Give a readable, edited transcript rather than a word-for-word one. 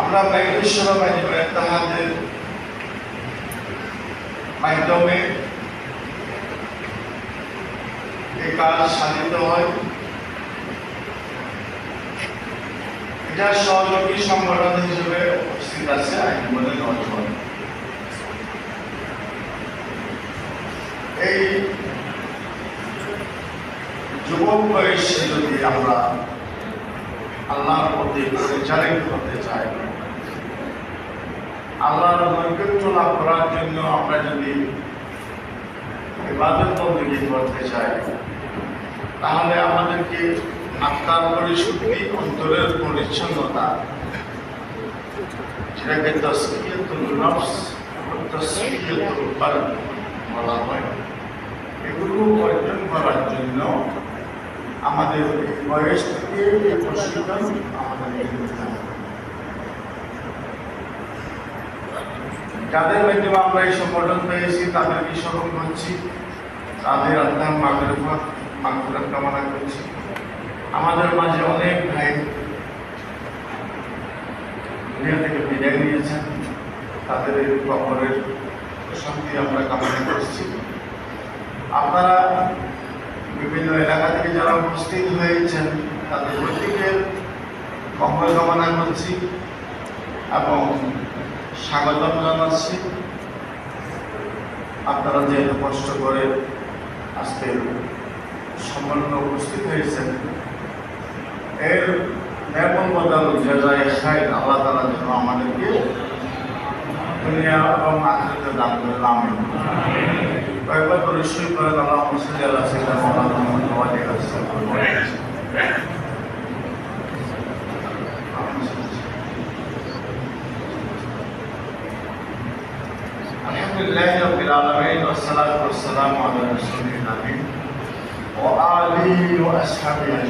আমরা বিশ্ববাণী তাহাদের মাধ্যমে এই কাজ সাধিত হয়। এটা সহযোগী সংগঠন হিসেবে উপস্থিত আছে আইনমনে নজর। এই যুবক বয়সে যদি আমরা আল্লাহর প্রতি পরিচালিত হতে চাই, আল্লাহর নৈকট্য লাভ করার জন্য আমরা যদি ইবাদত বন্দেগী করতে চাই, তাহলে আমাদেরকে আত্মার পরিশুদ্ধি, অন্তরের পরিচ্ছন্নতা, যেটাকে তাসকিয়াতুল নফস, তাসকিয়াতুল কলব বলা হয়, এগুলো অর্জন করার জন্য আমাদের বয়স থেকে প্রশিক্ষণ আমাদেরকে দিতে হবে। যাদের মাধ্যমে আমরা এই সংগঠন পেয়েছি তাদেরকে স্মরণ করছি, তাদের আল্লাহর মাগফিরাত কামনা করছি। আমাদের মাঝে অনেক ভাই দুনিয়া থেকে বিদায় নিয়েছেন, তাদের এই কবরের শান্তি আমরা কামনা করছি। আপনারা বিভিন্ন এলাকা থেকে যারা উপস্থিত হয়েছেন তাদের প্রত্যেকের কবর কামনা করছি এবং স্বাগতম জানাচ্ছি। আপনারা যে এত কষ্ট করে আজকে সম্পন্ন উপস্থিত হয়েছেন, এর ন্যায় বদল জাযায়ে খায়র আল্লাহ তাআলা যেন আমাদেরকে দুনিয়া এবং আখিরাতে দান করেন। আমিন। কয়েকবার করে শুরু করেন আল্লাহুম্মা সাল্লি আলা সাইয়্যিদিনা মুহাম্মাদ ওয়া আলা আলিহি ওয়া সাহবিহি। আলহামদুলিল্লাহি রাব্বিল আলামিন ওয়াস সালাতু ওয়াস সালামু আলা রাসূলিল আমিন ওয়া আলিহি ওয়া আসহাবিহি।